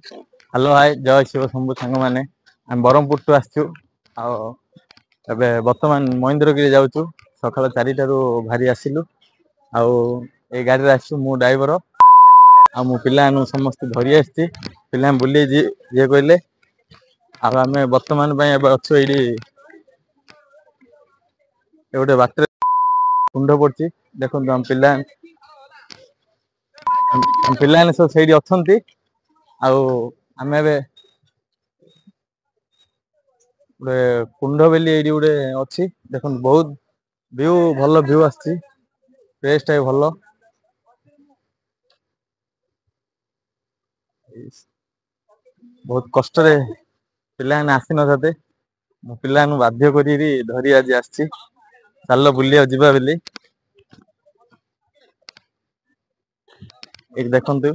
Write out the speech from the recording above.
Hello high ଜୟ ଶିବ ଶମ୍ଭୁ ସାଙ୍ଗମାନେ ଆମେ ବ୍ରହ୍ମପୁର ଆସିଛୁ ଆଉ ଏବେ ବର୍ତ୍ତମାନ ମହେନ୍ଦ୍ରଗିରି ଯାଉଛୁ। ସକାଳ 4ଟାରୁ ବାହାରି ଆସିଲୁ ଆଉ ଏଇ ଗାଡିରେ ଆସିଛୁ। ମୁଁ ଡ୍ରାଇଭର ଆଉ ମୁଁ ପିଲାମାନଙ୍କୁ ସମସ୍ତେ ଧରି ଆସିଛି। ପିଲାମାନେ ବୁଲେଇ ଯିଏ କହିଲେ ଆଉ ଆମେ ବର୍ତ୍ତମାନ ପାଇଁ ଏବେ ଅଛୁ ଏଇଠି। ଏ ଗୋଟେ ବାଟରେ କୁଣ୍ଡ ପଡିଛି ଦେଖନ୍ତୁ ଆମ ପିଲାମାନେ ସବୁ ସେଇଠି ଅଛନ୍ତି ଆଉ ଆମେ ଏବେ ଗୋଟେ କୁଣ୍ଡ ବୋଲି ଏଇଠି ଗୋଟେ ଅଛି ଦେଖନ୍ତୁ ବହୁତ ଭଲ ଭ୍ୟୁ ଆସିଛି। ପ୍ଲେସ ଟା ବି ଭଲ। ବହୁତ କଷ୍ଟରେ ପିଲାମାନେ ଆସିନଥାନ୍ତେ। ମୁଁ ପିଲାମାନଙ୍କୁ ବାଧ୍ୟ କରିକି ଧରି ଆଜି ଆସିଛି। ଚାଲ ବୁଲିବାକୁ ଯିବା ବୋଲି। ଏଇଠି ଦେଖନ୍ତୁ